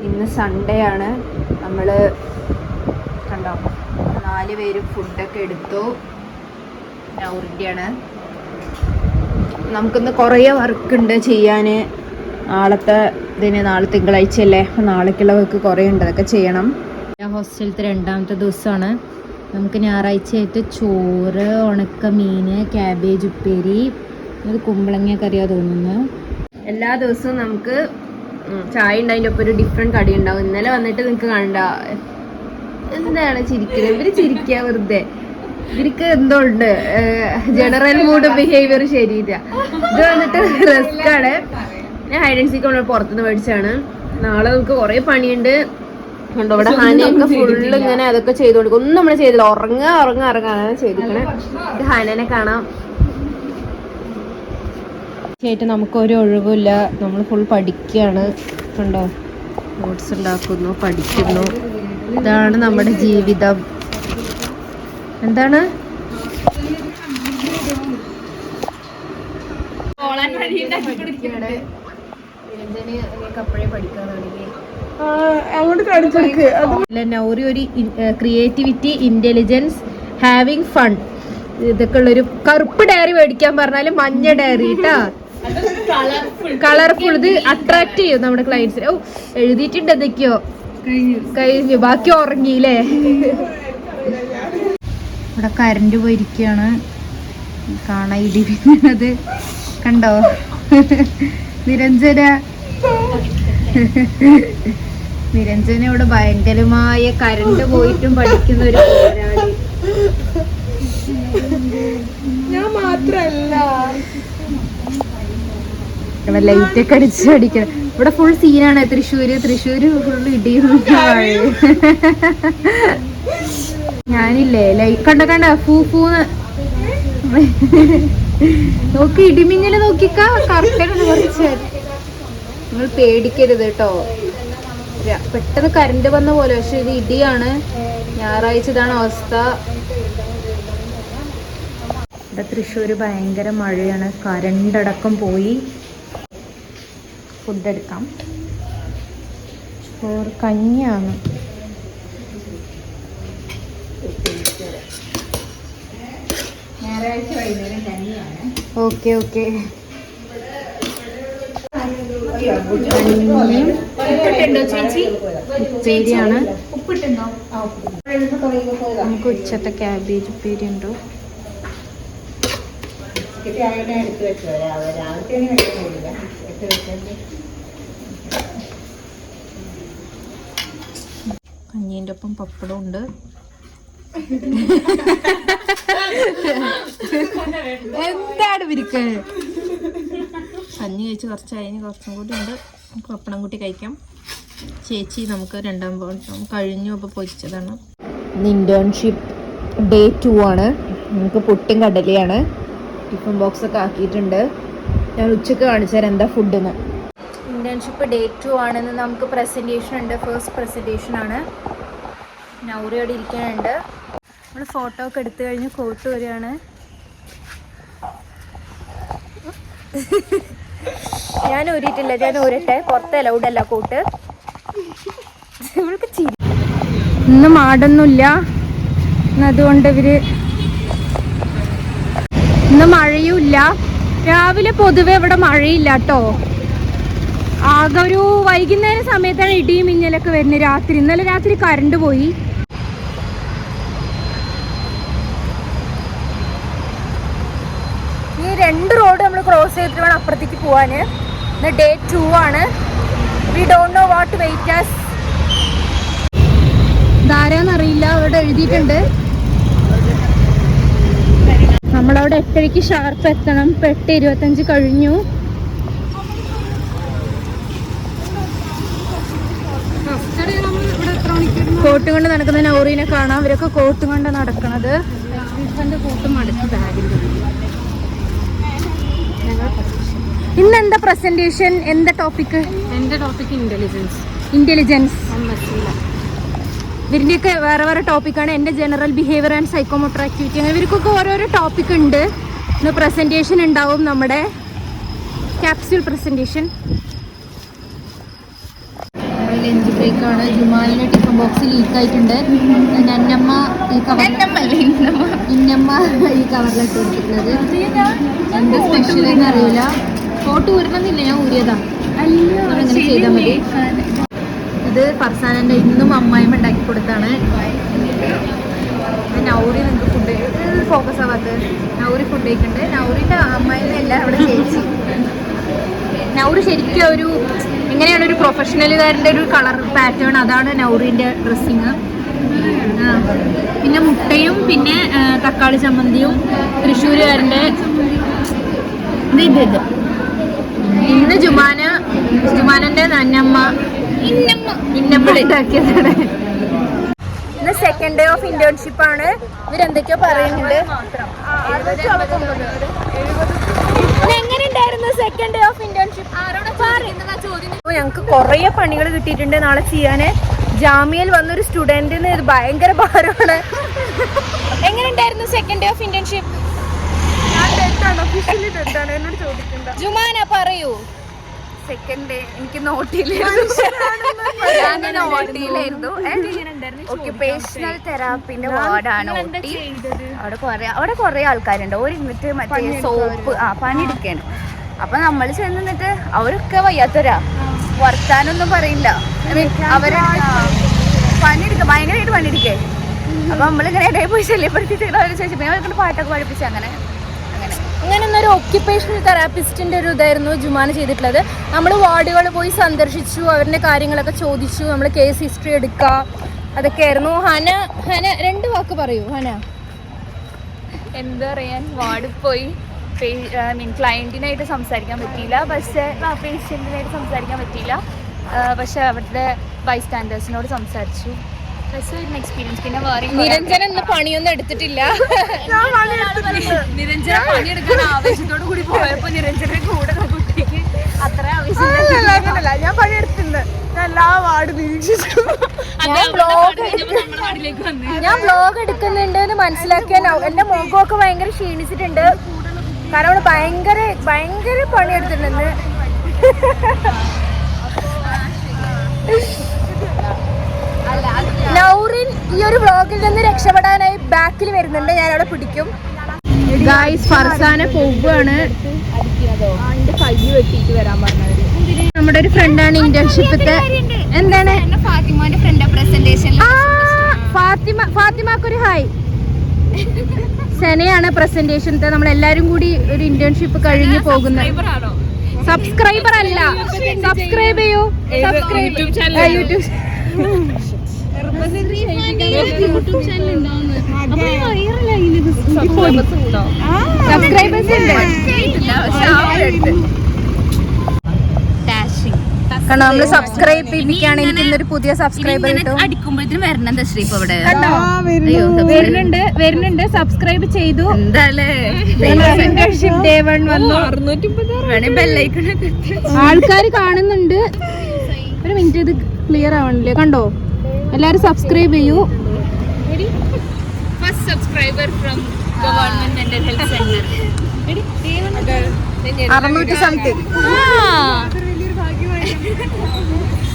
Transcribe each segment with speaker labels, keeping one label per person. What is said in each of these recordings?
Speaker 1: ഇന്ന് സൺഡേ ആണ്. നമ്മൾ കണ്ടോ 4 പേരും ഫുഡൊക്കെ എടുത്തു. നൗറിൻ്റെയാണ്. നമുക്കിന്ന് കുറേ വർക്കുണ്ട് ചെയ്യാൻ. നാളത്തെ നാളെ തിങ്കളാഴ്ചയല്ലേ, അപ്പോൾ നാളേക്കുള്ള വർക്ക് കുറേ ഉണ്ട്, അതൊക്കെ ചെയ്യണം. ഹോസ്റ്റലത്തെ 2ാമത്തെ ദിവസമാണ്. നമുക്ക് ഞായറാഴ്ചയായിട്ട് ചോറ്, ഉണക്കമീൻ, ക്യാബേജ് ഉപ്പേരി, ഇത് കുമ്പളങ്ങ കറിയാ തോന്നുന്നു. എല്ലാ ദിവസവും നമുക്ക് ചായ ഉണ്ടായതിൻ്റെ ഒപ്പം ഒരു ഡിഫറെൻറ്റ് കടി ഉണ്ടാവും. ഇന്നലെ വന്നിട്ട് നിങ്ങൾക്ക് കണ്ട എന്താണ് ചിരിക്കുന്നത്? ഇവർ ചിരിക്കുക വെറുതെ. ഇവർക്ക് എന്തോ ഉണ്ട്, ജനറൽ മൂഡ് ബിഹേവിയർ ശരിയില്ല. ഇത് വന്നിട്ട് റിസ്ക് ആണ്. ഞാൻ ഹൈഡ് ആൻഡ് സീക്ക് നമ്മൾ പുറത്തുനിന്ന് മേടിച്ചാണ്. നാളെ നമുക്ക് കുറേ പണിയുണ്ട്. കണ്ടോ ഇവിടെ ഹനയൊക്കെ ഫുള്ള് ഇങ്ങനെ അതൊക്കെ ചെയ്ത് കൊടുക്കും. ഒന്നും നമ്മൾ ചെയ്തില്ല, ഉറങ്ങാണ് ചെയ്തിരിക്കണേ. ഹനനെ കാണാം. തീർച്ചയായിട്ടും നമുക്കൊരു ഒഴിവില്ല, നമ്മൾ ഫുൾ പഠിക്കുകയാണ്. കണ്ടോ നോട്ട്സ് ഉണ്ടാക്കുന്നു, പഠിക്കുന്നു. ഇതാണ് നമ്മുടെ ജീവിതം. എന്താണ് അപ്പോഴേ പഠിക്കാനാണെങ്കിൽ നൗറി ഒരു ക്രിയേറ്റിവിറ്റി, ഇന്റലിജൻസ്, ഹാവിങ് ഫൺ, ഇതൊക്കെ ഉള്ളൊരു കറുപ്പ് ഡയറി മേടിക്കാൻ പറഞ്ഞാലും മഞ്ഞ ഡയറി കേട്ടാ, കളർഫുൾ. ഇത് അട്രാക്ട് ചെയ്യും നമ്മുടെ ക്ലയൻസിനെ. ഓ എഴുതിയിട്ടുണ്ട് എന്തൊക്കെയോ, കഴിഞ്ഞു. ബാക്കി ഉറങ്ങിയില്ലേ. ഇവിടെ കറണ്ട് പോയിരിക്കുകയാണ്. കാണാൻ ഇടി വീണത് കണ്ടോ. നിരഞ്ജന ഇവിടെ ഭയങ്കരമായ കറണ്ട് പോയിട്ടും പഠിക്കുന്ന ഒരു പോരാളി. ഞാൻ മാത്രല്ല, ലൈറ്റ് ഒക്കെ അടിച്ച് അടിക്കണം. ഇവിടെ ഫുൾ സീനാണ്. തൃശ്ശൂര് ഫുൾ ഇടിയും മഴയും. ഞാനില്ലേ കണ്ട ഫൂന്ന് നോക്കി, ഇടിമിന്നല് നോക്കിക്കാ. കറക്റ്റാണ് കുറച്ച്. നിങ്ങൾ പേടിക്കരുത് കേട്ടോ. പെട്ടെന്ന് കറണ്ട് വന്ന പോലെ, പക്ഷെ ഇത് ഇടിയാണ്. ഞായറാഴ്ച ഇതാണ് അവസ്ഥ. ഇവിടെ തൃശ്ശൂര് ഭയങ്കര മഴയാണ്. കറണ്ടടക്കം പോയി. ഫുഡ് എടുക്കാം. ചോറ് കഞ്ഞിയാണ്. ഞായറാഴ്ച വൈകുന്നേരം കഞ്ഞിയാണ്. ഓക്കെ ഉപ്പേരിയാണ്. നമുക്ക് ഉച്ചത്തെ ക്യാബേജ് ഉപ്പേരി ഉണ്ടോ. കഞ്ഞീൻ്റെ ഒപ്പം പപ്പടം ഉണ്ട്. എന്താണ് ഇവർക്ക്? കഞ്ഞി കഴിച്ച് കുറച്ചും കൂടി ഉണ്ട്. നമുക്ക് പപ്പടം കൂട്ടി കഴിക്കാം. ചേച്ചി നമുക്ക് 2ാം പ്രാവശ്യം കഴിഞ്ഞു, അപ്പോൾ പൊരിച്ചതാണ്. ഇന്റേൺഷിപ്പ് ഡേ 2 ആണ്. നമുക്ക് പുട്ടും കടലയാണ്. ടിഫിൻ ബോക്സ് ഒക്കെ ആക്കിയിട്ടുണ്ട്. ഞാൻ ഉച്ചക്ക് കാണിച്ചു തരാം എന്താ ഫുഡെന്ന്. ഇന്റേൺഷിപ്പ് ഡേ 2 ആണെന്ന്. നമുക്ക് പ്രസൻറ്റേഷൻ ഉണ്ട്. ഫസ്റ്റ് പ്രസൻറ്റേഷൻ ആണ്. നൗറി അവിടെ ഇരിക്കാനുണ്ട്. നമ്മൾ ഫോട്ടോ ഒക്കെ എടുത്തു കഴിഞ്ഞ് കോട്ട് വരികയാണ്. ഞാൻ ഊരിയിട്ടില്ല, ഞാൻ ഊരട്ടെ. പുറത്ത് അലൗഡല്ല കോട്ട്. ഇന്ന് മാടൊന്നുമില്ല. അതുകൊണ്ട് ഇന്ന് മഴയുമില്ല. രാവിലെ പൊതുവെ ഇവിടെ മഴയില്ല കേട്ടോ. ആകെ ഒരു വൈകുന്നേരം സമയത്താണ് ഇടിയും മിന്നലൊക്കെ വരുന്നത്. രാത്രി, ഇന്നലെ രാത്രി കറണ്ട് പോയി. ഈ 2 റോഡ് നമ്മൾ ക്രോസ് ചെയ്തിട്ട് വേണം അപ്പുറത്തേക്ക് പോവാൻ. ഇന്ന് ഡേ 2 ആണ്. We don't know what wait us. ഇതാരാന്നറിയില്ല, അവിടെ എഴുതിയിട്ടുണ്ട്. നമ്മളവിടെ 8:30 ഷാർപ്പ് എത്തണം. 8:25 കഴിഞ്ഞു. കോട്ടും കൊണ്ട് നടക്കുന്ന നൗറീനെ കാണാം. ഇവരൊക്കെ കോട്ടും കൊണ്ട് നടക്കണത്. കോട്ടും മടക്കി ബാഗിൽ. ഇന്നെന്താ പ്രസന്റേഷൻ? എന്താ ടോപ്പിക്? എന്റെ ടോപ്പിക് ഇന്റലിജൻസ്. ഇവരിൻ്റെയൊക്കെ വേറെ ടോപ്പിക്കാണ്. എൻ്റെ general behaviour and psychomotor activity. ഇവർക്കൊക്കെ ഓരോരോ ടോപ്പിക് ഉണ്ട്. ഇന്ന് പ്രസന്റേഷൻ ഉണ്ടാവും. നമ്മുടെ ക്യാപ്സ്യൂൾ പ്രസന്റേഷൻ. ലഞ്ച് ബ്രേക്ക് ആണ്. ജുമാലിന്റെ ടിഫിൻ ബോക്സ് ലീക്ക് ആയിട്ടുണ്ട്. നന്നമ്മ ഈ ഇന്നമ്മ ഈ കവറിലിട്ട് കൊടുത്തിട്ടുള്ളത്. എന്താ സ്പെഷ്യൽ എന്ന് അറിയില്ല. ഫോട്ടോ ഊരണമെന്നില്ല, ഞാൻ ഊരിയതാ. അങ്ങനെ ചെയ്താൽ മതി. ഇത് ഫർസാനന്റെ ഇന്നും അമ്മായിമ്മ ഉണ്ടാക്കി കൊടുത്താണ്. നൗറി നിങ്ങൾക്ക് ഫുഡ് ഫോക്കസ് ആവാത്തത്. നൗറി ഫുഡ് കഴിക്കുന്നുണ്ട്. നൗറിന്റെ അമ്മായിമ്മയല്ല അവിടെ ചേച്ചി. നൗറി ശരിക്കും ഒരു എങ്ങനെയാണ് ഒരു പ്രൊഫഷണലുകാരൻ്റെ ഒരു കളർ പാറ്റേൺ, അതാണ് നൗറിൻ്റെ ഡ്രസ്സിങ്. പിന്നെ മുട്ടയും പിന്നെ തക്കാളി ചമ്മന്തിയും തൃശ്ശൂരുകാരൻ്റെ ഇത്. ഇന്ന് ജുമാനന്റെ ഇന്നമ്മ ഉണ്ടാക്കിയതാണ്. ഇന്ന് സെക്കൻഡ് ഡേ ഓഫ് ഇന്റേൺഷിപ്പ് ആണ്. ഇവരെന്തൊക്കെയോ പറയുന്നുണ്ട്. എങ്ങനെ ഉണ്ടായിരുന്നു സെക്കൻഡ് ഡേ ഓഫ് ഇന്റേൺഷിപ്പ്? ഞങ്ങൾക്ക് കുറേ പണികൾ കിട്ടിയിട്ടുണ്ട് നാളെ ചെയ്യാന്. ജാമ്യയിൽ വന്നൊരു സ്റ്റുഡന്റിന് ഇത് ഭയങ്കര ഭാരമാണ്. എങ്ങനെ ഉണ്ടായിരുന്നു second day of internship? Jumana പറയൂ.
Speaker 2: സെക്കൻഡ് ഡേ എനിക്ക് നോട്ടിലായിരുന്നു. ഒക്യുപേഷണൽ തെറാപ്പിന്റെ വാർഡാണ് ഊട്ടി. അവിടെ കുറെ ആൾക്കാരുണ്ട്. ഒരു ഇരുന്നിട്ട് മറ്റേ സോപ്പ് പണിയെടുക്കാണ്. അപ്പൊ നമ്മൾ ചെന്ന് നിന്നിട്ട് അവരൊക്കെ വയ്യാത്തവരാ, വർത്താനൊന്നും പറയില്ല. അവര് പണിയെടുക്ക ഭയങ്കരമായിട്ട് പണിയെടുക്കേ. അപ്പൊ നമ്മളിങ്ങനെ ഇടയിൽ പോയി ശല്യപ്പെടുത്തിയിട്ട് അവര് ചോദിച്ചു. അവർക്ക് പാട്ടൊക്കെ പഠിപ്പിച്ചു. അങ്ങനെ
Speaker 1: ഒരു ഒക്യുപേഷണൽ തെറാപ്പിസ്റ്റിന്റെ ഒരു ഇതായിരുന്നു ജുമാന ചെയ്തിട്ടുള്ളത്. നമ്മൾ വാർഡുകൾ പോയി സന്ദർശിച്ചു, അവരുടെ കാര്യങ്ങളൊക്കെ ചോദിച്ചു, നമ്മൾ കേസ് ഹിസ്റ്ററി എടുക്കുക, അതൊക്കെ ആയിരുന്നു. ഹന 2 വാക്ക് പറയൂ. ഹന
Speaker 2: എന്താ പറയാൻ, വാർഡിൽ പോയി ക്ലയന്റിനായിട്ട് സംസാരിക്കാൻ പറ്റിയില്ല, പക്ഷേ പേഷ്യന്റിനായിട്ട് സംസാരിക്കാൻ പറ്റിയില്ല. പക്ഷെ അവിടുത്തെ ബൈസ്റ്റാൻഡേഴ്സിനോട് സംസാരിച്ചു. എക്സ്പീരിയൻസ്. പിന്നെ
Speaker 1: നിരഞ്ജന ഇന്ന് പണിയൊന്നും എടുത്തിട്ടില്ല.
Speaker 2: നിരഞ്ജന പണിയെടുക്കാൻ ആവേശത്തോടു കൂടി പോയപ്പോ നിരഞ്ജന്റെ കൂടെ കുട്ടിക്ക് അത്ര ആവേശം.
Speaker 3: ഞാൻ പണിയെടുത്തിട്ടുണ്ട്. എല്ലാ വാർഡ് നിരീക്ഷിച്ചു.
Speaker 1: ഞാൻ വ്ലോഗ് എടുക്കുന്നുണ്ട് എന്ന് മനസ്സിലാക്കിയ എന്റെ മുഖമൊക്കെ ഭയങ്കര ക്ഷീണിച്ചിട്ടുണ്ട്. കാരണം അവള് ഭയങ്കര പണിയെടുത്തിട്ടുണ്ട്. നൗറിൻ ഈ ഒരു വ്ലോഗിൽ നിന്ന് രക്ഷപ്പെടാനായി ബാക്കിൽ വരുന്നുണ്ട്. ഞാൻ അവിടെ പിടിക്കും. ഗായ്സ്, ഫർസാന പോവുകയാണ്. നമ്മുടെ ഒരു ഫ്രണ്ടാണ് ഇന്റേൺഷിപ്പത്തെ. എന്താണ്
Speaker 2: ഫാത്തിമാന്റെ ഫ്രണ്ട് പ്രസന്റേഷൻ.
Speaker 1: ഫാത്തിമാക്കൊരു ഹായ്. സെനയാണ് പ്രസന്റേഷനത്തെ. നമ്മളെല്ലാരും കൂടി ഒരു ഇന്റേൺഷിപ്പ് കഴിഞ്ഞ് പോകുന്നത്. സബ്സ്ക്രൈബർ അല്ല, സബ്സ്ക്രൈബ് ചെയ്യൂ. യൂട്യൂബ് സബ്സ്ക്രൈബേഴ്സ് ഉണ്ട്. കാരണം നമ്മള് സബ്സ്ക്രൈബ് ചെയ്യിപ്പിക്കുകയാണ്. എനിക്ക് ഇന്നൊരു പുതിയ സബ്സ്ക്രൈബർ കിട്ടും.
Speaker 2: അടിക്കുമ്പോഴത്തേനും വരണം തശ്രീഫ് അവിടെ
Speaker 1: വരുന്നുണ്ട്. സബ്സ്ക്രൈബ് ചെയ്തു. ഇന്റേൺഷിപ്പ് ഡേ 1 വന്നു. ആൾക്കാർ കാണുന്നുണ്ട്. ഒരു മിനിറ്റ്, ഇത് ക്ലിയർ ആവണില്ലേ? കണ്ടോ? എല്ലാരും സബ്സ്ക്രൈബ് ചെയ്യൂ.
Speaker 2: First subscriber from government mental health centre.
Speaker 1: 600 something.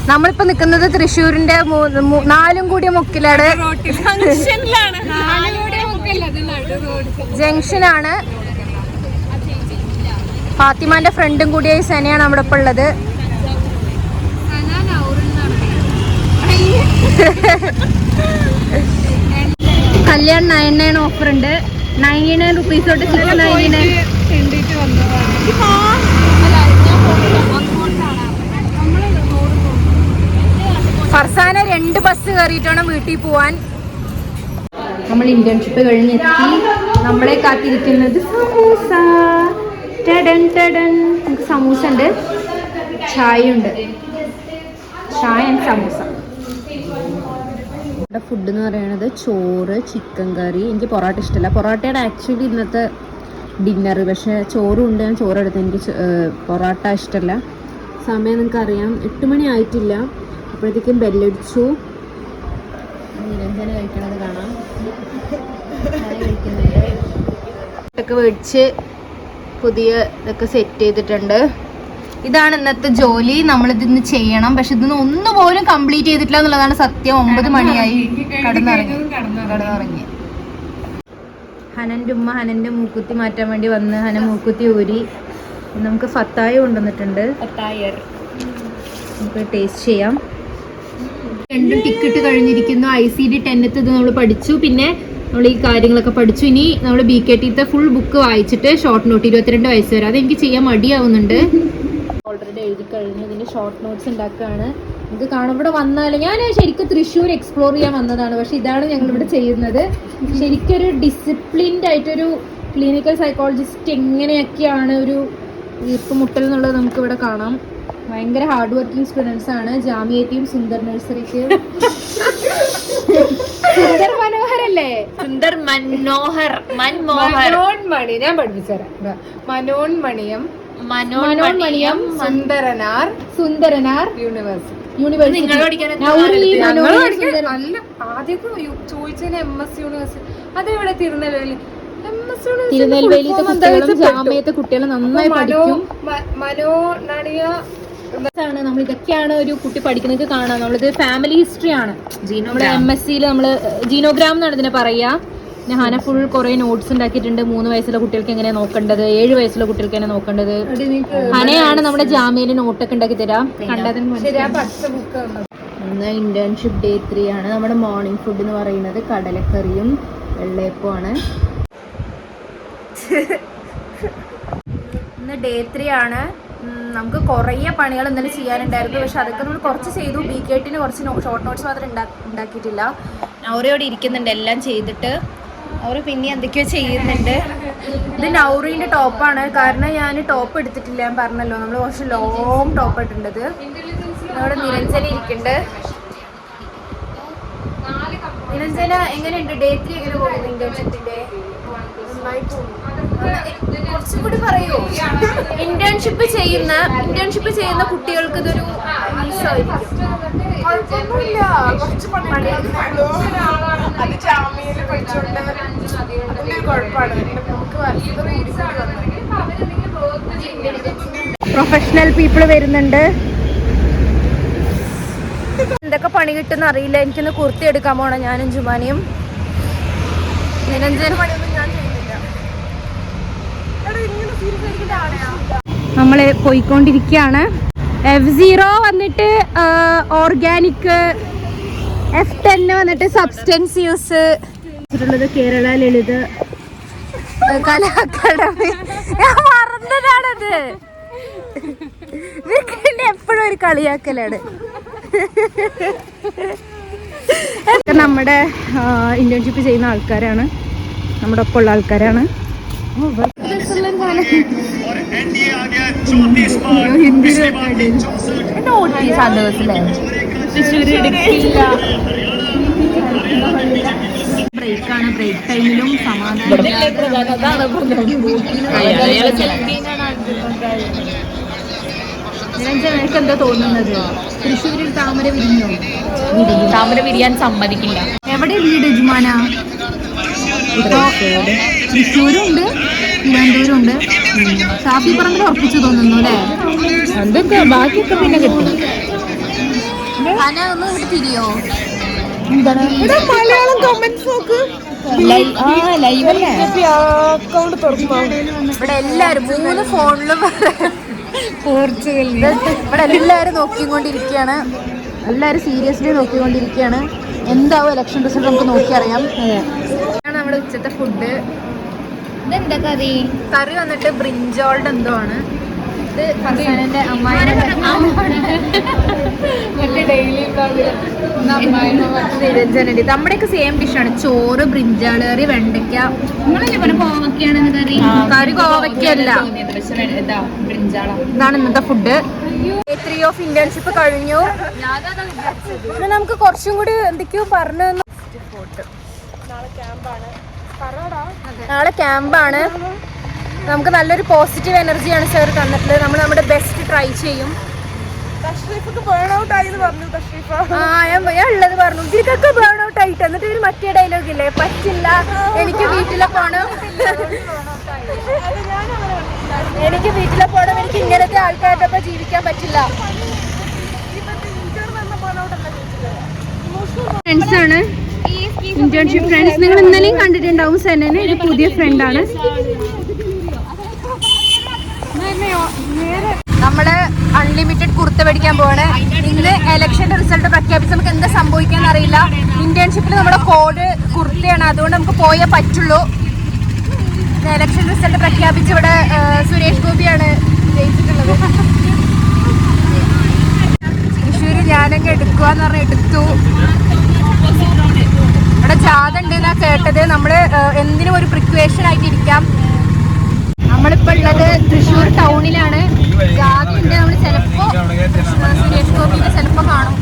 Speaker 1: നമ്മളിപ്പോ നിക്കുന്നത് തൃശ്ശൂരിന്റെ 4 കൂടിയ മുക്കിലാണ്. ജംഗ്ഷനാണ്. ഫാത്തിമാന്റെ ഫ്രണ്ടും കൂടിയ സെനയാണ് നമ്മുടെ ഇപ്പൊ ഉള്ളത്. കല്യാൺ 99 ഓഫർ ഉണ്ട്. 99 റുപ്പീസ് തൊട്ട് 699. ഫർസാന 2 ബസ് കയറിയിട്ട് വേണം വീട്ടിൽ പോവാൻ. നമ്മൾ ഇന്റേൺഷിപ്പ് കഴിഞ്ഞെത്തി. നമ്മളെ കാത്തിരിക്കുന്നത് സമൂസ. നമുക്ക് സമൂസ ഉണ്ട്, ചായ ഉണ്ട്. ചായ ആൻഡ് സമൂസ. ഫുഡ് എന്ന് പറയുന്നത് ചോറ്, ചിക്കൻ കറി. എനിക്ക് പൊറോട്ട ഇഷ്ടമല്ല. പൊറോട്ടയുടെ ആക്ച്വലി ഇന്നത്തെ ഡിന്നർ. പക്ഷേ ചോറും ഉണ്ട്. ഞാൻ ചോറെടുത്ത്. എനിക്ക് പൊറോട്ട ഇഷ്ടമല്ല. സമയം നിങ്ങൾക്ക് അറിയാം, 8 മണി ആയിട്ടില്ല. അപ്പോഴത്തേക്കും ബെല്ലടിച്ചു. നിരഞ്ജന കഴിക്കണത് കാണാം. ഇതൊക്കെ മേടിച്ച് പുതിയ ഇതൊക്കെ സെറ്റ് ചെയ്തിട്ടുണ്ട്. ഇതാണ് ഇന്നത്തെ ജോലി. നമ്മളിതിന്ന് ചെയ്യണം. പക്ഷെ ഇതൊന്നും ഒന്നുപോലും കംപ്ലീറ്റ് ചെയ്തിട്ടില്ല എന്നുള്ളതാണ് സത്യം. 9 മണിയായി. കടന്നുറങ്ങി. ഹനന്റെ ഉമ്മ ഹനന്റെ മൂക്കുത്തി മാറ്റാൻ വേണ്ടി വന്ന് ഹന മൂക്കുത്തി ഊരി. നമുക്ക് ഫത്തായ കൊണ്ടുവന്നിട്ടുണ്ട്. നമുക്ക് ടേസ്റ്റ് ചെയ്യാം. 2 ടിക്കറ്റ് കഴിഞ്ഞിരിക്കുന്നു. ICD 10th ഇത് നമ്മൾ പഠിച്ചു. പിന്നെ നമ്മൾ ഈ കാര്യങ്ങളൊക്കെ പഠിച്ചു. ഇനി നമ്മൾ BKTത്തെ ഫുൾ ബുക്ക് വായിച്ചിട്ട് ഷോർട്ട് നോട്ട് 22 വയസ്സ് വരെ അതെനിക്ക് ചെയ്യാൻ മടിയാവുന്നുണ്ട്. ഓൾറെഡി എഴുതി കഴിഞ്ഞു. ഇതിന്റെ ഷോർട്ട് നോട്ട്സ് ഉണ്ടാക്കുകയാണ്. നമുക്ക് കാണാം. ഇവിടെ വന്നാൽ ഞാൻ ശരിക്കും തൃശ്ശൂർ എക്സ്പ്ലോർ ചെയ്യാൻ വന്നതാണ്. പക്ഷെ ഇതാണ് ഞങ്ങൾ ഇവിടെ ചെയ്യുന്നത്. ശരിക്കൊരു ഡിസിപ്ലിൻഡ് ആയിട്ടൊരു ക്ലിനിക്കൽ സൈക്കോളജിസ്റ്റ് എങ്ങനെയൊക്കെയാണ് ഒരു വീർപ്പുമുട്ടൽ എന്നുള്ളത് നമുക്ക് ഇവിടെ കാണാം. ഭയങ്കര ഹാർഡ് വർക്കിംഗ് സ്റ്റുഡൻസ് ആണ്. ജാമിയത്തെയും സുന്ദർ നഴ്സറിക്ക് സുന്ദർ മനോഹരല്ലേ? സുന്ദർ മനോഹർ മനോന്മണി ഞാൻ പഠിപ്പിച്ചുതരാം. മനോന്മണിയം സുന്ദരനാർ യൂണിവേഴ്സിറ്റി. ആദ്യമൊക്കെ ചോദിച്ചതിന് MS യൂണിവേഴ്സിറ്റി അതെവിടെ? തിരുനെൽവേലി. തിരുനെൽവേലിയിലത്തെ കുട്ടികളും ജാമ്യത്തെ കുട്ടികളും നന്നായി പഠിക്കും. നമ്മൾ ഇതൊക്കെയാണ് ഒരു കുട്ടി പഠിക്കുന്നത് കാണാം. നമ്മളിത് ഫാമിലി ഹിസ്റ്ററി ആണ്. നമ്മുടെ MSc നമ്മള് ജീനോഗ്രാം എന്നാണ് ഇതിനെ പറയാ. പിന്നെ ഹന ഫുൾ കുറെ നോട്ട്സ് ഉണ്ടാക്കിയിട്ടുണ്ട്. 3 വയസ്സുള്ള കുട്ടികൾക്ക് എങ്ങനെ നോക്കേണ്ടത്, 7 വയസ്സുള്ള കുട്ടികൾക്ക് എങ്ങനെ നോക്കേണ്ടത്. ഹനയാണ് നമ്മുടെ ജാമ്യയില് നോട്ടൊക്കെ ഉണ്ടാക്കി തരാം. ഇന്ന് ഇന്റേൺഷിപ്പ് ഡേ 3 ആണ്. നമ്മുടെ മോർണിംഗ് ഫുഡ് എന്ന് പറയുന്നത് കടലക്കറിയും വെള്ളയപ്പമാണ്. ഇന്ന് ഡേ 3 ആണ്. നമുക്ക് കുറേ പണികൾ ഇന്നലെ ചെയ്യാനുണ്ടായിരുന്നു. പക്ഷെ അതൊക്കെ നമ്മൾ കുറച്ച് ചെയ്തു. BKTന് കുറച്ച് ഷോർട്ട് നോട്ട്സ് മാത്രം ഉണ്ടാക്കിയിട്ടില്ല. നൗറയോടെ ഇരിക്കുന്നുണ്ട് എല്ലാം ചെയ്തിട്ട്. അവർ പിന്നെ എന്തൊക്കെയോ ചെയ്യുന്നുണ്ട്. ഇത് നൗറിൻ്റെ ടോപ്പാണ്. കാരണം ഞാൻ ടോപ്പ് എടുത്തിട്ടില്ല. ഞാൻ പറഞ്ഞല്ലോ നമ്മൾ കുറച്ച് ലോങ് ടോപ്പ് ഇട്ടിട്ടുണ്ട്. അവിടെ നിരഞ്ജന ഇരിക്കുന്നുണ്ട്. നിരഞ്ജന എങ്ങനെയുണ്ട്? ഡേ 3 എങ്ങനെ പോകുന്നു ഇന്റേൺഷിപ്പിന്റെ? കുറച്ചും കൂടി പറയൂ. ഇന്റേൺഷിപ്പ് ചെയ്യുന്ന കുട്ടികൾക്ക് ഇതൊരു പ്രൊഫഷണൽ പീപ്പിൾ വരുന്നുണ്ട്. എന്തൊക്കെ പണി കിട്ടുന്ന അറിയില്ല. എനിക്കൊന്ന് കുർത്തി എടുക്കാൻ പോണം ഞാനും ജുമാനിയും. നിരഞ്ജന നമ്മള് പോയിക്കൊണ്ടിരിക്കുകയാണ്. F0 വന്നിട്ട് ഓർഗാനിക്, F10 വന്നിട്ട് സബ്സ്റ്റൻസ് യൂസ് ുള്ളത് കേരള ലളിത കലാ അക്കാദമി. ഞാൻ മറന്നതാണത്. എപ്പോഴും ഒരു കളിയാക്കലാണ്. നമ്മുടെ ഇന്റേൺഷിപ്പ് ചെയ്യുന്ന ആൾക്കാരാണ്. നമ്മുടെ ഒപ്പമുള്ള ആൾക്കാരാണ്. ബ്രേക്കാണ്. ബ്രേക്ക് ടൈമിലും സമാധാനം. നിനക്ക് എന്താ തോന്നുന്നത്? തൃശ്ശൂരിൽ താമര വിരിഞ്ഞോ? താമര വിരിയാൻ സമ്മതിക്കില്ല. എവിടെ വീട് ജുമാന? തൃശ്ശൂരും ഉണ്ട്, തിരുവനന്തപുരം ഉണ്ട്. ഷാഫി പറമ്പിൽ ഉറപ്പിച്ചു തോന്നുന്നു അല്ലേ? അതൊക്കെ ബാക്കിയൊക്കെ പിന്നെ കിട്ടും. ഒന്ന് ഇവിടെ തിരിയോ?
Speaker 3: മലയാളം കമന്റ്സ് നോക്ക്. അക്കൗണ്ട് തുറക്കുമ്പോ
Speaker 1: ഇവിടെ എല്ലാരും 3 ഫോണിലും പോർച്ചുഗലിൽ ഇവിടെ എല്ലാരും നോക്കിക്കൊണ്ടിരിക്കുകയാണ്. എല്ലാരും സീരിയസ്ലി നോക്കിക്കൊണ്ടിരിക്കുകയാണ്. എന്താവും ഇലക്ഷൻ റിസൾട്ട് നമുക്ക് നോക്കി അറിയാം. ഇതാണ് നമ്മുടെ ഉച്ചത്തെ ഫുഡ്. ഇതെന്താ കറി വന്നിട്ട് ബ്രിഞ്ചോൾഡ് എന്തോ ആണ്. ഇത് ഫർസാനന്റെ നിരഞ്ജനന്റെ നമ്മുടെയൊക്കെ സെയിം ഡിഷാണ്. ചോറ്, ബ്രിഞ്ചാള് കറി, വെണ്ടയ്ക്ക. കറി കോവയ്ക്കല്ല. ഇതാണ് ഇന്നത്തെ ഫുഡ്. Day 3 ഓഫ് ഇന്റേൺഷിപ്പ് കഴിഞ്ഞു. നമുക്ക് കുറച്ചും കൂടി എന്തൊക്കെയോ പറഞ്ഞു. നാളെ ക്യാമ്പാണ്. നമുക്ക് നല്ലൊരു പോസിറ്റീവ് എനർജിയാണ് സാർ തന്നിട്ടുള്ളത്. നമ്മൾ നമ്മുടെ ബെസ്റ്റ് ട്രൈ ചെയ്യും. ഞാൻ ഉള്ളത് പറഞ്ഞു. ഇതിക്കൊക്കെ ബേൺ ഔട്ട് ആയിട്ട് എന്നിട്ട് ഒരു മറ്റേ ഡയലോഗ് ഇല്ലേ, പറ്റില്ല എനിക്ക് വീട്ടിലെ പോണം. എനിക്ക് വീട്ടിലെ പോകണം. എനിക്ക് ഇങ്ങനത്തെ ആൾക്കാരുടെ ഒപ്പം ജീവിക്കാൻ പറ്റില്ല. ഫ്രണ്ട്സ് ആണ്, ഇന്റേൺഷിപ്പ് ഫ്രണ്ട്സ്. നിങ്ങൾ ഇന്നലെയും കണ്ടിട്ടുണ്ടാവും. സെനന് ഒരു പുതിയ ഫ്രണ്ടാണ്. നമ്മള് അൺലിമിറ്റഡ് കുർത്ത മേടിക്കാൻ പോവാണ്. ഇന്ന് ഇലക്ഷന്റെ റിസൾട്ട് പ്രഖ്യാപിച്ച് നമുക്ക് എന്താ സംഭവിക്കാന്ന് അറിയില്ല. ഇന്റേൺഷിപ്പിൽ നമ്മുടെ കോഡ് കുർത്തയാണ്, അതുകൊണ്ട് നമുക്ക് പോയേ പറ്റുള്ളൂ. ഇലക്ഷൻ റിസൾട്ട് പ്രഖ്യാപിച്ച് ഇവിടെ സുരേഷ് ഗോപിയാണ് ജയിച്ചിട്ടുള്ളത്. തൃശ്ശൂര് ഞാനങ്ങ് എടുക്കുവാന്ന് പറഞ്ഞ് എടുത്തു. ഇവിടെ ജാഥ ഉണ്ട് എന്നാ കേട്ടത്. നമ്മള് എന്തിനും ഒരു പ്രിക്വേഷൻ ആയിട്ട് ഇരിക്കാം. നമ്മളിപ്പോ ഉള്ളത് തൃശ്ശൂർ ടൗണിലാണ്. ജാഥ ഉണ്ട്. നമ്മൾ ചിലപ്പോ സുരേഷ് ഗോപിനെ ചിലപ്പോ കാണും.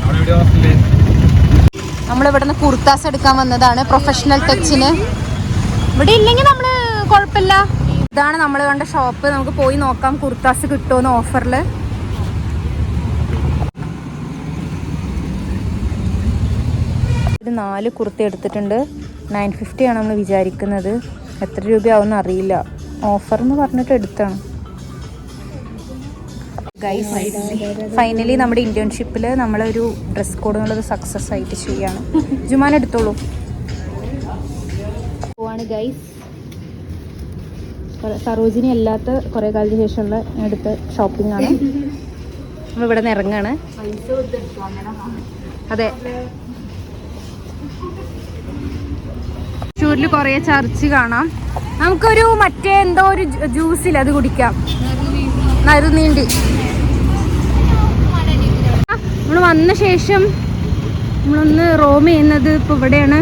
Speaker 1: നമ്മളിവിടുന്ന് കുർത്താസ് എടുക്കാൻ വന്നതാണ് പ്രൊഫഷണൽ ടച്ചിന്. ഇവിടെ ഇല്ലെങ്കിൽ നമ്മള് കുഴപ്പമില്ല. ഇതാണ് നമ്മൾ കണ്ട ഷോപ്പ്. നമുക്ക് പോയി നോക്കാം കുർത്താസ് കിട്ടുമെന്ന് ഓഫറിൽ. ഇത് 4 കുർത്ത എടുത്തിട്ടുണ്ട്. 950 ആണ് നമ്മൾ വിചാരിക്കുന്നത്. എത്ര രൂപയാവുമെന്ന് അറിയില്ല. ഓഫർ എന്ന് പറഞ്ഞിട്ട് എടുത്താണ്. ഗൈസ്, ഫൈനലി നമ്മുടെ ഇന്റേൺഷിപ്പിൽ നമ്മളൊരു ഡ്രസ് കോഡ് എന്നുള്ളത് സക്സസ് ആയിട്ട് ചെയ്യാണ്. ജുമാൻ എടുത്തോളൂ. പോവാണ് ഗൈസ്. സരോജിനി അല്ലാത്ത കുറേ കാലത്തിന് ശേഷമുള്ള എടുത്ത ഷോപ്പിംഗ് ആണ്. നമ്മൾ ഇവിടെ നിന്ന് ഇറങ്ങാണ്. അതെ, തൃശ്ശൂരിൽ കുറേ ചർച്ച് കാണാം. നമുക്കൊരു മറ്റേ എന്തോ ഒരു ജ്യൂസില്ല, അത് കുടിക്കാം. നറുനീണ്ടി. നമ്മൾ വന്ന ശേഷം നമ്മളൊന്ന് റോം ചെയ്യുന്നത് ഇപ്പോൾ ഇവിടെയാണ്.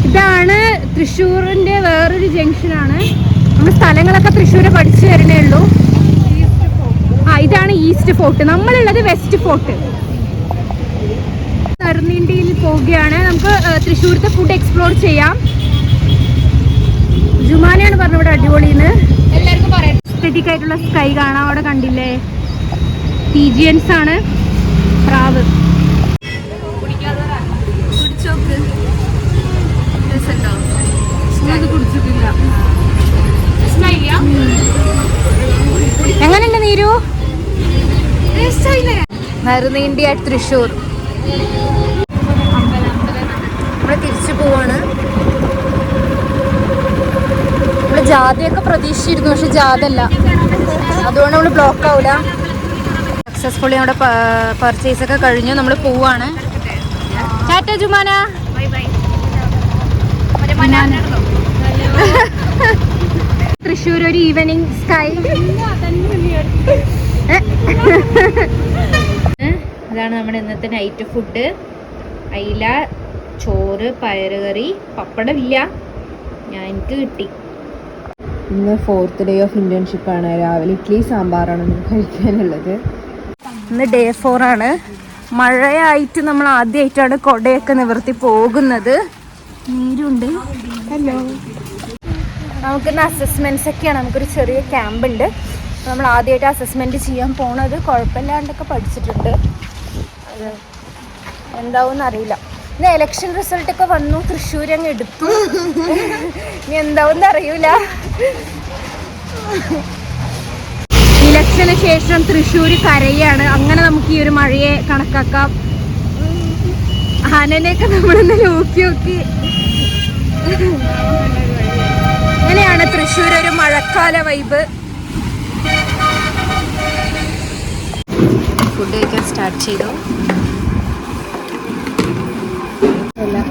Speaker 1: ഇതാണ് തൃശ്ശൂരിൻ്റെ വേറൊരു ജംഗ്ഷനാണ്. നമ്മൾ സ്ഥലങ്ങളൊക്കെ തൃശ്ശൂര് പഠിച്ചു തരണേ ഉള്ളൂ. ഇതാണ് ഈസ്റ്റ് ഫോർട്ട്. നമ്മളുള്ളത് വെസ്റ്റ് ഫോർട്ട്. നറുനീണ്ടിയിൽ പോവുകയാണ്. നമുക്ക് തൃശ്ശൂരത്തെ ഫുഡ് എക്സ്പ്ലോർ ചെയ്യാം. ജുമാനയാണ് പറഞ്ഞത് ഇവിടെ അടിപൊളിന്ന്. എല്ലാവർക്കും പറയാം. എസ്തെറ്റിക് ആയിട്ടുള്ള സ്കൈ കാണാം. അവിടെ കണ്ടില്ലേ, പീജിയൻസ് ആണ്. പ്രാവ് കുടിച്ചിട്ടില്ല. എങ്ങനെയുണ്ട് നീരു? നറുനീണ്ടി അറ്റ് തൃശ്ശൂർ. നമ്മള് തിരിച്ചു പോവാണ്. നമ്മള് ജാഥയൊക്കെ പ്രതീക്ഷിച്ചിരുന്നു, പക്ഷെ ജാഥല്ല. അതുകൊണ്ട് നമ്മള് ബ്ലോക്ക് ആവില്ല. സക്സസ്ഫുള്ളി നമ്മുടെ പർച്ചേസ് ഒക്കെ കഴിഞ്ഞു. നമ്മൾ പോവാണ്. ടാറ്റ ജുമാന. തൃശ്ശൂർ ഒരു ഈവനിങ് സ്കൈ. അതാണ് നമ്മുടെ ഇന്നത്തെ നൈറ്റ് ഫുഡ്. അയില, ചോറ്, പയറുകറി, പപ്പടമില്ല, എനിക്ക് കിട്ടി. ഇന്ന് 4th ഡേ ഓഫ് ഇന്റേൺഷിപ്പ് ആണ്. രാവിലെ ഇഡ്ഡലി സാമ്പാറാണ് കഴിക്കാനുള്ളത്. ഇന്ന് ഡേ 4 ആണ്. മഴയായിട്ട് നമ്മൾ ആദ്യമായിട്ടാണ് കൊടയൊക്കെ നിവർത്തി പോകുന്നത്. നീരുണ്ട്. ഹലോ. നമുക്കിന്ന് അസസ്മെൻറ്റ്സ് ഒക്കെയാണ്. നമുക്കൊരു ചെറിയ ക്യാമ്പ് ഉണ്ട്. നമ്മൾ ആദ്യമായിട്ട് അസസ്മെൻറ്റ് ചെയ്യാൻ പോണത്. കുഴപ്പമില്ലാണ്ടൊക്കെ പഠിച്ചിട്ടുണ്ട്. അത് എന്താവും അറിയില്ല. ഇന്ന് ഇലക്ഷൻ റിസൾട്ടൊക്കെ വന്നു. തൃശ്ശൂർ അങ്ങ് എടുത്തു. ഇനി എന്താവും അറിയില്ല. ഇലക്ഷന് ശേഷം തൃശ്ശൂർ കരയാണ്. അങ്ങനെ നമുക്ക് ഈ ഒരു മഴയെ കണക്കാക്കാം. ആനനെയൊക്കെ നമ്മളൊന്ന് നോക്കി അങ്ങനെയാണ് തൃശ്ശൂർ ഒരു മഴക്കാല വൈബ്. ഫുഡ് കഴിക്കാൻ സ്റ്റാർട്ട് ചെയ്തു.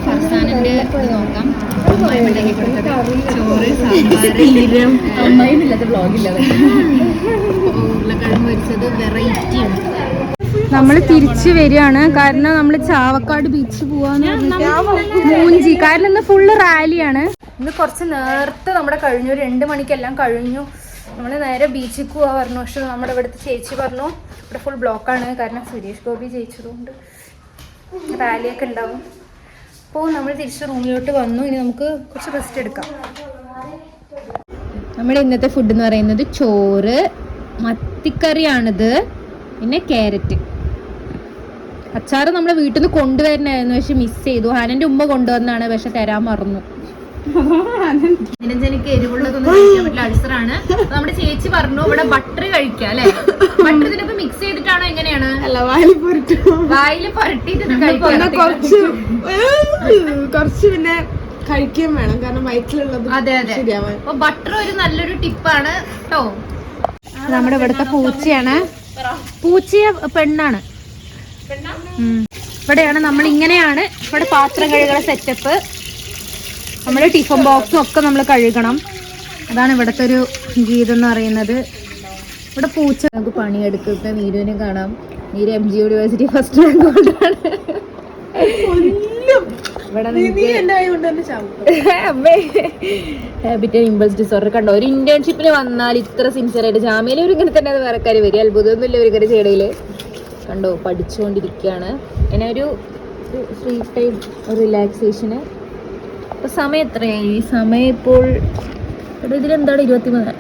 Speaker 1: ഫർസാനിന്റെ നോക്കാം. ചോറ്, സാമ്പാർ, അമ്മായില്ലാത്ത ബ്ലോഗില്ലാതെ ഉരുളക്കിഴങ്ങ് പൊരിച്ചത് വെറൈറ്റിയാണ്. നമ്മൾ തിരിച്ചു വരികയാണ്. കാരണം നമ്മൾ ചാവക്കാട് ബീച്ച് പോവാന്ന് മൂഞ്ചി. കാരണം ഇന്ന് ഫുള്ള് റാലിയാണ്. ഇന്ന് കുറച്ച് നേരത്തെ നമ്മുടെ കഴിഞ്ഞു. 2 മണിക്കെല്ലാം കഴിഞ്ഞു. നമ്മൾ നേരെ ബീച്ചിൽ പോവാ പറഞ്ഞു. പക്ഷെ നമ്മുടെ ഇവിടുത്തെ ചേച്ചി പറഞ്ഞു ഇവിടെ ഫുൾ ബ്ലോക്കാണ്. കാരണം സുരേഷ് ഗോപി ജയിച്ചതുകൊണ്ട് റാലിയൊക്കെ ഉണ്ടാവും. അപ്പോൾ നമ്മൾ തിരിച്ച് റൂമിലോട്ട് വന്നു. ഇനി നമുക്ക് കുറച്ച് റെസ്റ്റ് എടുക്കാം. നമ്മുടെ ഇന്നത്തെ ഫുഡ് എന്ന് പറയുന്നത് ചോറ്, മത്തിക്കറിയാണിത്, പിന്നെ ക്യാരറ്റ്. അച്ചാറ് നമ്മളെ വീട്ടിൽ നിന്ന് കൊണ്ടുവരണമായിരുന്നു, പക്ഷെ മിസ് ചെയ്തു. ഹാനൻ്റെ ഉമ്മ കൊണ്ടുവന്നാണ്, പക്ഷെ തരാൻ മറന്നു. നിരഞ്ജനക്ക് എരിവുള്ളതൊന്നും കഴിക്കാൻ പറ്റില്ല, അൾസറാണ്. നമ്മുടെ ചേച്ചി പറഞ്ഞു ഇവിടെ ബട്ടർ കഴിക്കാം അല്ലെ. ബട്ടർ ഇതിനൊക്കെ മിക്സ് ചെയ്തിട്ടാണോ എങ്ങനെയാണ്?
Speaker 3: അല്ല, വായിൽ
Speaker 1: പുരട്ടിട്ട് കഴിക്കാം.
Speaker 3: കുറച്ച് പിന്നെ കഴിക്കുകയും വേണം, കാരണം വയറ്റിലുള്ളത്.
Speaker 1: അതെ അതെ. അപ്പൊ ബട്ടർ ഒരു നല്ലൊരു ടിപ്പാണ് കേട്ടോ. നമ്മുടെ ഇവിടുത്തെ പൂച്ചയാണ്. പൂച്ചയെ പെണ്ണാണ്. ഇവിടെയാണ് നമ്മൾ ഇങ്ങനെയാണ് ഇവിടെ പാത്രം കഴുകുന്ന സെറ്റപ്പ്. നമ്മുടെ ടിഫിൻ ബോക്സും ഒക്കെ നമ്മൾ കഴുകണം. അതാണ് ഇവിടുത്തെ ഒരു ഗീതം എന്ന് പറയുന്നത്. ഇവിടെ പൂച്ച നമുക്ക് പണിയെടുക്കുന്ന നീരുവിനെ കാണാം. Neeru MG university first rank ഹോൾഡറാണ്. ഹാബിറ്റ് ആൻഡ് ഇമ്പൾസ് ഡിസോർഡർ കണ്ടോ. ഒരു ഇന്റേൺഷിപ്പിന് വന്നാൽ ഇത്ര സിൻസിയർ ആയിട്ട് ജാമ്യയിൽ ഒരു ഇങ്ങനെ തന്നെ വേറെ കാര്യം വരും. അത്ഭുതമൊന്നുമില്ല ഇവരിങ്ങനെ ചെയ്യണേല്. കണ്ടോ പഠിച്ചുകൊണ്ടിരിക്കുകയാണ്. പിന്നെ ഒരു ഫ്രീ ടൈം റിലാക്സേഷന്. ഇപ്പൊ സമയം എത്രയായി? സമയം ഇപ്പോൾ ഇതിലെന്താണ് 23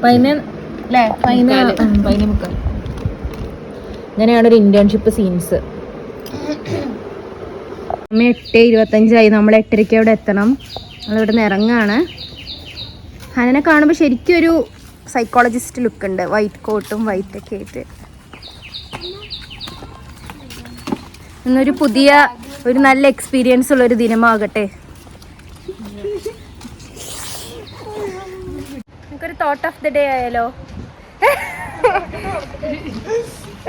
Speaker 1: 15 അല്ലേ? 15:15. ഇങ്ങനെയാണ് ഒരു ഇന്റേൺഷിപ്പ് സീൻസ്. സമയം 8:25 നമ്മൾ 8:30 അവിടെ എത്തണം. നമ്മളിവിടെ നിന്ന് ഇറങ്ങാണ്. ഹനനെ കാണുമ്പോൾ ശരിക്കും ഒരു സൈക്കോളജിസ്റ്റ് ലുക്ക് ഉണ്ട്, വൈറ്റ് കോട്ടും വൈറ്റൊക്കെ ആയിട്ട്. ഇന്നൊരു പുതിയ ഒരു നല്ല എക്സ്പീരിയൻസ് ഉള്ളൊരു ദിനമാകട്ടെ. നമുക്കൊരു തോട്ട് ഓഫ് ദി ഡേ ആയാലോ?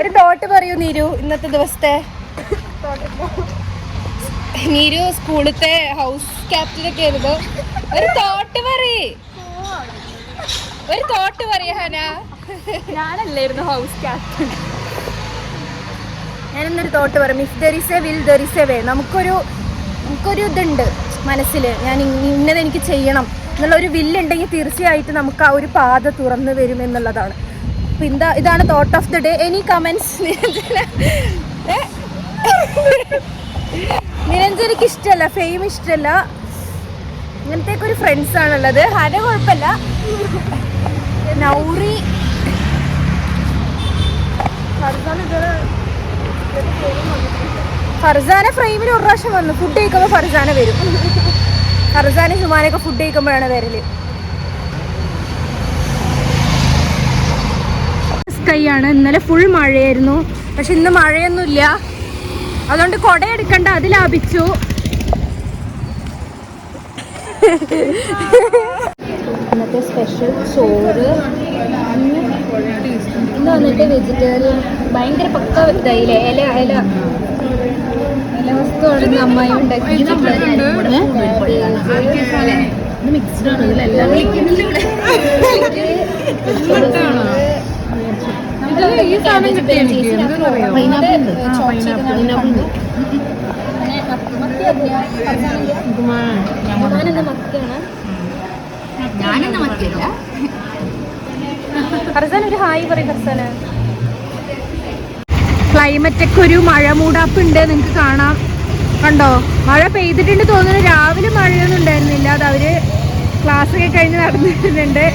Speaker 1: ഒരു തോട്ട് പറയൂ നീരു, ഇന്നത്തെ ദിവസത്തെ. നീരു സ്കൂളത്തെ ഹൗസ് ക്യാപ്റ്റനൊക്കെ ആയിരുന്നു. ഒരു തോട്ട് പറയ ഹന. ഞാനല്ലായിരുന്നു ഹൗസ് ക്യാപ്റ്റൻ. ഞാനെന്നൊരു തോട്ട് പറയും. If there is a will there is a way. നമുക്കൊരു ഇതുണ്ട് മനസ്സിൽ, ഞാൻ ഇന്നത് എനിക്ക് ചെയ്യണം എന്നുള്ളൊരു വില്ലുണ്ടെങ്കിൽ തീർച്ചയായിട്ടും നമുക്ക് ആ ഒരു പാത തുറന്നു വരും എന്നുള്ളതാണ്. അപ്പം ഇതാണ് thought of the day. Any comments? നിരഞ്ജനക്ക് ഇഷ്ടമല്ല, ഫെയിം ഇഷ്ടമല്ല, ഇങ്ങനത്തേക്ക് ഒരു ഫ്രണ്ട്സ് ആണുള്ളത്. ഹന കുഴപ്പമില്ല. നൗറി ഫർസാന ഫ്രെയിമിൽ ഒരു പ്രാവശ്യം വന്നു. ഫുഡ് കഴിക്കുമ്പോൾ ഫർസാന വരും. ഫർസാന സുമാനൊക്കെ ഫുഡ് കഴിക്കുമ്പോഴാണ് വരല്. സ്കൈയാണ്. ഇന്നലെ ഫുൾ മഴയായിരുന്നു, പക്ഷെ ഇന്ന് മഴയൊന്നുമില്ല. അതുകൊണ്ട് കുട എടുക്കണ്ട, അത് ലാഭിച്ചു. ഇന്നത്തെ സ്പെഷ്യൽ ചോറ്. ഇന്ന് വന്നിട്ട് വെജിറ്റേറിയൻ ഭയങ്കര പക്ക ഇതായില്ലേ. ഇല വസ്തുവാണ് അമ്മായി ഉണ്ടാക്കി. മിക്സ്ഡ് ആണ് ഇതിലെല്ലാം. ഫർസാൻ ഒരു ഹായ് പറയും. ഫർസാന ക്ലൈമറ്റ് ഒക്കെ ഒരു മഴ മൂടാപ്പ് ഉണ്ട്, നിങ്ങൾക്ക് കാണാം. കണ്ടോ, മഴ പെയ്തിട്ടുണ്ട് തോന്നുന്നു. രാവിലെ മഴയൊന്നും ഉണ്ടായിരുന്നില്ല. അത് അവര് ക്ലാസ്സൊക്കെ കഴിഞ്ഞ് നടന്നിട്ടുണ്ട്.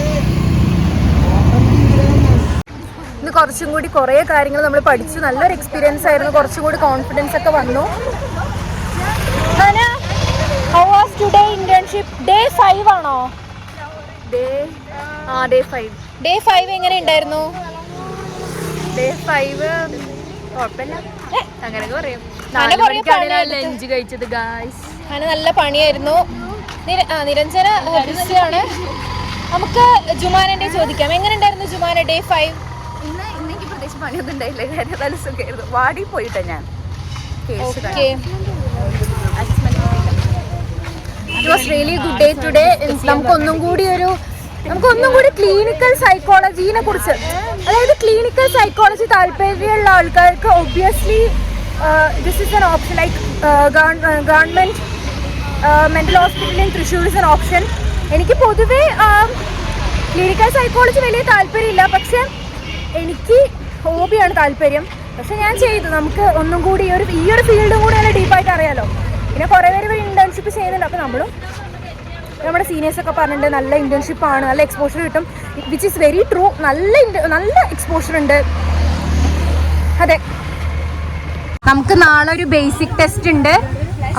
Speaker 1: ഇന്ന് കുറച്ചും കൂടി കുറേ കാര്യങ്ങൾ നമ്മൾ പഠിച്ചു. നല്ലൊരു എക്സ്പീരിയൻസ് ആയിരുന്നു. കുറച്ചും കൂടി കോൺഫിഡൻസ് ഒക്കെ വന്നു. How was today internship? Day 5 ആണോ? ഡേ 5 എങ്ങനെ ഉണ്ടായിരുന്നു? ഡേ 5 കുഴപ്പമില്ല, അങ്ങനെയൊക്കെ പറയും. ലഞ്ച് കഴിച്ചത് ഗായ്സ്, അങ്ങനെ നല്ല പണിയായിരുന്നു. നിരഞ്ജന ബിസിയാണ്. നമുക്ക് ജുമാനെ ചോദിക്കാം, എങ്ങനെ ഉണ്ടായിരുന്നു ജുമാന ഡേ 5?
Speaker 2: ഇന്ന് എനിക്ക് പ്രത്യേകിച്ച് പണിയൊന്നും ഉണ്ടായില്ല. നല്ല സുഖമായിരുന്നു. വാടി പോയിട്ടാ ഞാൻ.
Speaker 1: It was really good day today. നമുക്കൊന്നും കൂടി ക്ലിനിക്കൽ സൈക്കോളജിനെ കുറിച്ച്, അതായത് ക്ലിനിക്കൽ സൈക്കോളജി താല്പര്യമുള്ള ആൾക്കാർക്ക് obviously this is an option. Like government mental hospital in Thrissur is an option. എനിക്ക് പൊതുവേ ക്ലിനിക്കൽ സൈക്കോളജി വലിയ താല്പര്യമില്ല, പക്ഷെ എനിക്ക് ഹോബിയാണ് താല്പര്യം. പക്ഷെ ഞാൻ ചെയ്തു. നമുക്ക് ഒന്നും കൂടി ഈ ഒരു ഫീൽഡും കൂടി നല്ല ഡീപ്പായിട്ട് അറിയാലോ. പിന്നെ കുറേ പേര് ഇന്റേൺഷിപ്പ് ചെയ്യുന്നുണ്ട്. അപ്പോൾ നമ്മളും നമ്മുടെ സീനിയേഴ്സൊക്കെ പറഞ്ഞിട്ടുണ്ട് നല്ല ഇന്റേൺഷിപ്പാണ്, നല്ല എക്സ്പോഷർ കിട്ടും. Which is very true. നല്ല എക്സ്പോഷർ ഉണ്ട്. അതെ, നമുക്ക് നാളെ ഒരു ബേസിക് ടെസ്റ്റ് ഉണ്ട്.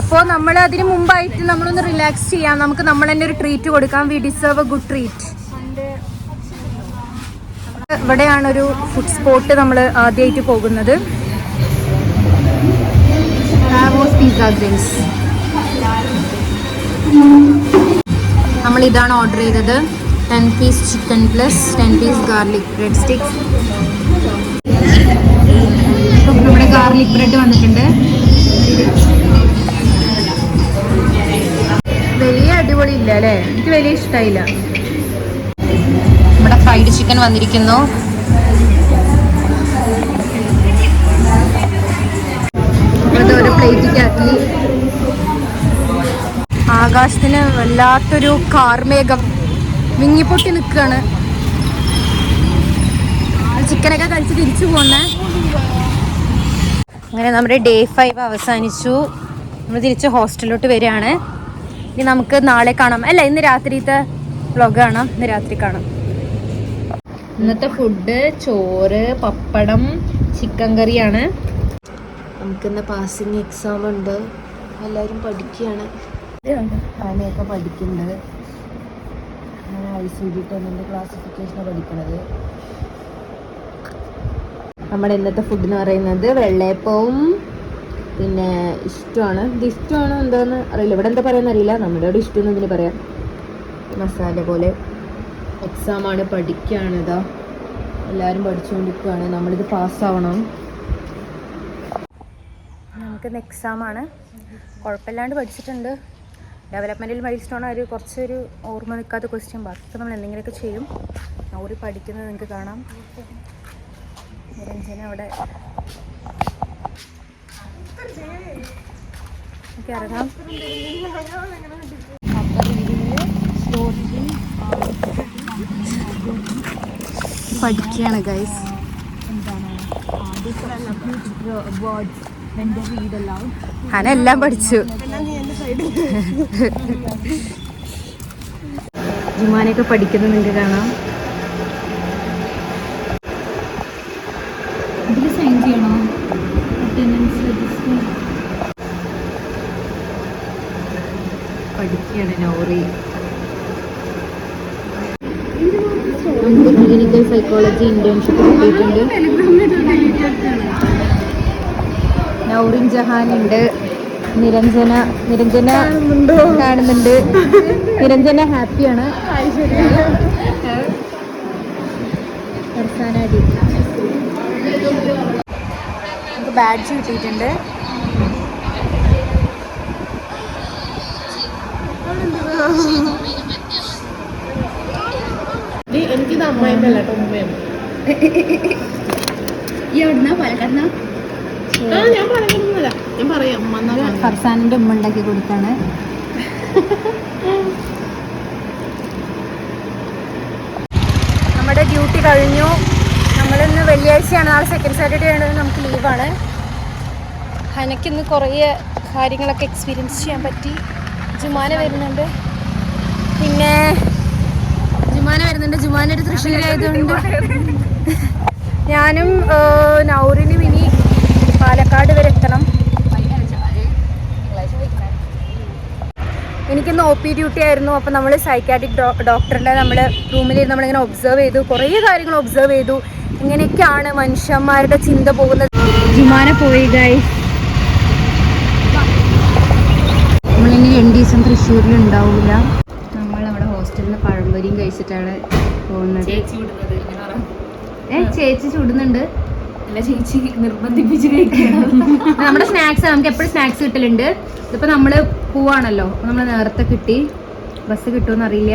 Speaker 1: അപ്പോൾ നമ്മൾ അതിന് മുമ്പായിട്ട് നമ്മളൊന്ന് റിലാക്സ് ചെയ്യാം, നമുക്ക് നമ്മൾ തന്നെ ഒരു ട്രീറ്റ് കൊടുക്കാം. We deserve a good treat. ഇവിടെയാണൊരു ഫുഡ് സ്പോട്ട് നമ്മൾ ആദ്യമായിട്ട് പോകുന്നത്. Pizza grills. നമ്മൾ ഇതാണ് ഓർഡർ ചെയ്തത്. 10 piece chicken plus 10 piece garlic bread sticks. നമ്മുടെ ഗാർലിക് ബ്രെഡ് വന്നിട്ടുണ്ട്. വലിയ അടിപൊളി ഇല്ല അല്ലേ, എനിക്ക് വലിയ ഇഷ്ടമായില്ല. നമ്മുടെ ഫ്രൈഡ് ചിക്കൻ വന്നിരിക്കുന്നു. ഒരു പ്ലേറ്റിക്കാക്കി. ആകാശത്തിന് വല്ലാത്തൊരു കാർമേഘം മിങ്ങിപ്പൊട്ടി നിൽക്കുകയാണ്. ചിക്കനൊക്കെ കഴിച്ച് തിരിച്ചു പോന്നേ. അങ്ങനെ നമ്മുടെ ഡേ 5 അവസാനിച്ചു. നമ്മൾ തിരിച്ച് ഹോസ്റ്റലിലോട്ട് വരികയാണ്. ഇനി നമുക്ക് നാളെ കാണാം, അല്ല ഇന്ന് രാത്രിത്തെ വ്ലോഗ് കാണാം. ഇന്ന് രാത്രി കാണാം. ഇന്നത്തെ ഫുഡ് ചോറ്, പപ്പടം, ചിക്കൻ കറിയാണ്.
Speaker 3: നമുക്കിന്ന് പാസിങ് എക്സാം ഉണ്ട്, എല്ലാവരും പഠിക്കുകയാണ്.
Speaker 1: ആനയൊക്കെ പഠിക്കുന്നുണ്ട്. ICD 10 ക്ലാസിഫിക്കേഷനാണ് പഠിക്കുന്നത്. നമ്മുടെ ഇന്നത്തെ ഫുഡ് എന്ന് പറയുന്നത് വെള്ളയപ്പവും പിന്നെ ഇഷ്ടമാണ്. ഇത് ഇഷ്ടമാണോ എന്താണെന്ന് അറിയില്ല, ഇവിടെ എന്താ പറയുക അറിയില്ല. നമ്മുടെ ഇവിടെ ഇഷ്ടമെന്ന് ഇതിന് പറയാം. മസാല പോലെ. എക്സാമാണ്, പഠിക്കുകയാണ്. ഇതാ എല്ലാവരും പഠിച്ചുകൊണ്ടിരിക്കുകയാണ്. നമ്മളിത് പാസ്സാവണം. നമുക്കിന്ന് എക്സാമാണ്. കുഴപ്പമില്ലാണ്ട് പഠിച്ചിട്ടുണ്ട്. ഡെവലപ്മെൻറ്റൽ മൈൽ സ്റ്റോൺ ഒരു കുറച്ചൊരു ഓർമ്മ നിൽക്കാത്ത ക്വസ്റ്റ്യൻ. ബാക്കി നമ്മൾ എന്തെങ്കിലുമൊക്കെ ചെയ്യും. നൗറി പഠിക്കുന്നത് നിങ്ങൾക്ക് കാണാം. നിരഞ്ജന അവിടെ ഇറങ്ങാം. പഠിക്കുകയാണ് ഗൈസ്. ഞാനെല്ലാം പഠിച്ചു. ജുമാനൊക്കെ പഠിക്കുന്നത് നിങ്ങൾക്ക് കാണാം. ഇതിൽ സൈൻ ചെയ്യണോ? പഠിക്കുകയാണ് നൗറി. ക്ലിനിക്കൽ സൈക്കോളജി ഇന്റേൺഷിപ്പ് കിട്ടിയിട്ടുണ്ട്. നൗറിൻ ജഹാൻ ഉണ്ട്. നിരഞ്ജന കാണുന്നുണ്ട്. നിരഞ്ജന ഹാപ്പിയാണ്. നമുക്ക് ബാഡ്ജ് കിട്ടിയിട്ടുണ്ട്.
Speaker 3: എനിക്കിത് അമ്മായിമല്ല കേട്ടോ, ഉമ്മയാണ്.
Speaker 2: ഈ എവിടുന്നാ? പാലക്കാടുന്നാ?
Speaker 3: ഞാൻ പറയുന്നില്ല, ഞാൻ പറയാം.
Speaker 1: ഫർസാനിന്റെ ഉമ്മ ഉണ്ടാക്കി കൊടുത്താണ്. നമ്മുടെ ഡ്യൂട്ടി കഴിഞ്ഞു. നമ്മളിന്ന് വെള്ളിയാഴ്ചയാണ്, നാളെ സെക്കൻഡ് സാറ്റർഡേ ആണ്, നമുക്ക് ലീവാണ്. എനിക്കിന്ന് കുറേ കാര്യങ്ങളൊക്കെ എക്സ്പീരിയൻസ് ചെയ്യാൻ പറ്റി. ജുമാന വരുന്നുണ്ട്. ജുമാന ഒരു തൃശ്ശൂരായതുകൊണ്ട് ഞാനും നൗറിനും ഇനി പാലക്കാട് വരെ എത്തണം. എനിക്കിന്ന് OP ഡ്യൂട്ടി ആയിരുന്നു. അപ്പോൾ നമ്മൾ സൈക്കാട്രിക് ഡോക്ടറിൻ്റെ നമ്മൾ റൂമിലിരുന്ന് നമ്മളിങ്ങനെ ഒബ്സർവ് ചെയ്തു. കുറേ കാര്യങ്ങൾ ഒബ്സർവ് ചെയ്തു. ഇങ്ങനെയൊക്കെയാണ് മനുഷ്യന്മാരുടെ ചിന്ത പോകുന്നത്. ജുമാന പോയി ഗൈസ്. നമ്മളിനി 2 ദിവസം തൃശ്ശൂരിൽ ഉണ്ടാവില്ല. നമ്മളവിടെ ഹോസ്റ്റലിൽ നിന്ന് പഴംപൊരിയും കഴിച്ചിട്ടാണ് പോകുന്നത്. ചേച്ചി ചുടുന്നുണ്ട്.
Speaker 2: അല്ല, ചേച്ചി നിർബന്ധിപ്പിച്ച് കഴിക്കണം.
Speaker 1: നമ്മുടെ സ്നാക്സ് നമുക്ക് എപ്പോഴും സ്നാക്സ് കിട്ടലുണ്ട്. ഇതിപ്പോൾ നമ്മൾ പോവാണല്ലോ, അപ്പോൾ നമ്മൾ നേരത്തെ കിട്ടി. ബസ് കിട്ടുമെന്ന് അറിയില്ല.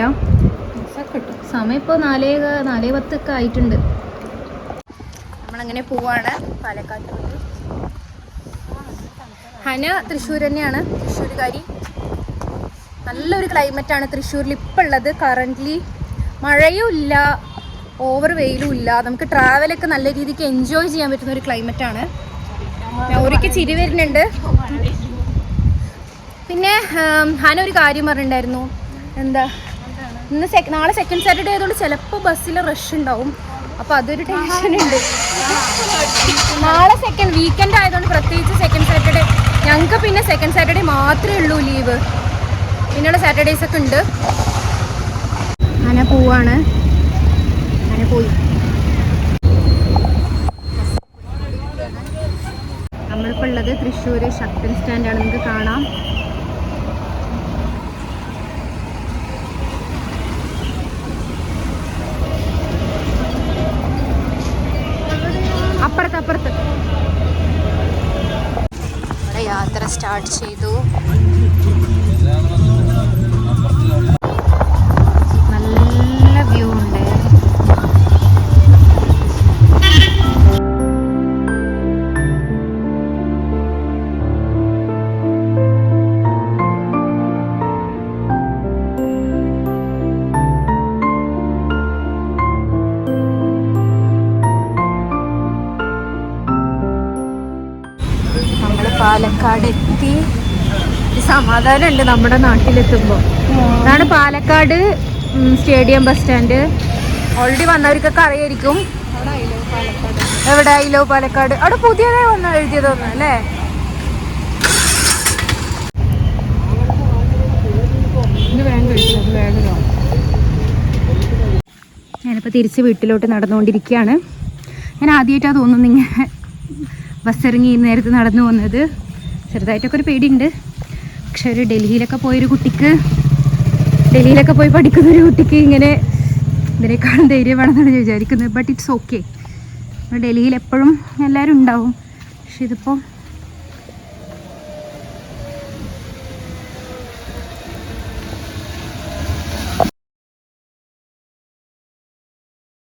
Speaker 1: സമയം ഇപ്പോൾ 4:10 ഒക്കെ ആയിട്ടുണ്ട്. നമ്മളങ്ങനെ പോവാണ് പാലക്കാട്. ഹന തൃശ്ശൂർ തന്നെയാണ്, തൃശ്ശൂരുകാരി. നല്ലൊരു ക്ലൈമറ്റാണ് തൃശ്ശൂരിൽ ഇപ്പോൾ ഉള്ളത്. കറൻ്റ്ലി മഴയും ഇല്ല, ഓവർ വെയിലും ഇല്ല. നമുക്ക് ട്രാവലൊക്കെ നല്ല രീതിക്ക് എൻജോയ് ചെയ്യാൻ പറ്റുന്ന ഒരു ക്ലൈമറ്റാണ്. നൗറിക്ക് ചിരി വരുന്നുണ്ട്. പിന്നെ ഹന ഒരു കാര്യം പറഞ്ഞിട്ടുണ്ടായിരുന്നു. എന്താ, നാളെ സെക്കൻഡ് സാറ്റർഡേ ആയതുകൊണ്ട് ചിലപ്പോൾ ബസ്സിൽ റഷ് ഉണ്ടാവും. അപ്പോൾ അതൊരു ടെൻഷനുണ്ട്. നാളെ സെക്കൻഡ് വീക്കെൻഡ് ആയതുകൊണ്ട്, പ്രത്യേകിച്ച് സെക്കൻഡ് സാറ്റർഡേ ഞങ്ങൾക്ക് പിന്നെ സെക്കൻഡ് സാറ്റർഡേ സാറ്റർഡേ മാത്രമേ ഉള്ളൂ ലീവ്. പിന്നെയുള്ള സാറ്റർഡേസ് ഒക്കെ ഉണ്ട്. അങ്ങനെ പോവാണ്. അങ്ങനെ പോയി നമ്മളിപ്പോൾ ഉള്ളത് തൃശ്ശൂർ ശക്തൻ സ്റ്റാൻഡാണ്. നിങ്ങൾക്ക് കാണാം. അപ്പുറത്ത് നമ്മുടെ യാത്ര സ്റ്റാർട്ട് ചെയ്തു. നല്ല വ്യൂ ഉണ്ട്. പാലക്കാട് എത്തി. സമാധാനം ഉണ്ട് നമ്മുടെ നാട്ടിലെത്തുമ്പോൾ. അതാണ് Palakkad stadium bus stand. Already വന്നവർക്കൊക്കെ അറിയായിരിക്കും. എവിടെ ഐ ലവ് പാലക്കാട്? അവിടെ പുതിയതായി വന്ന എഴുതിയതൊന്നും അല്ലേ? ഞാനിപ്പോൾ തിരിച്ച് വീട്ടിലോട്ട് നടന്നുകൊണ്ടിരിക്കുകയാണ്. ഞാൻ ആദ്യമായിട്ടാണ് തോന്നുന്നു ഇങ്ങനെ ബസ് ഇറങ്ങി ഈ നേരത്ത് നടന്നു പോകുന്നത്. ചെറുതായിട്ടൊക്കെ ഒരു പേടിയുണ്ട്. പക്ഷെ ഒരു ഡൽഹിയിലൊക്കെ പോയി പഠിക്കുന്ന ഒരു കുട്ടിക്ക് ഇങ്ങനെ ഇതിനേക്കാളും ധൈര്യം വേണമെന്നാണ് വിചാരിക്കുന്നത്. But it's okay. ഡൽഹിയിൽ എപ്പോഴും എല്ലാവരും ഉണ്ടാവും. പക്ഷെ ഇതിപ്പോൾ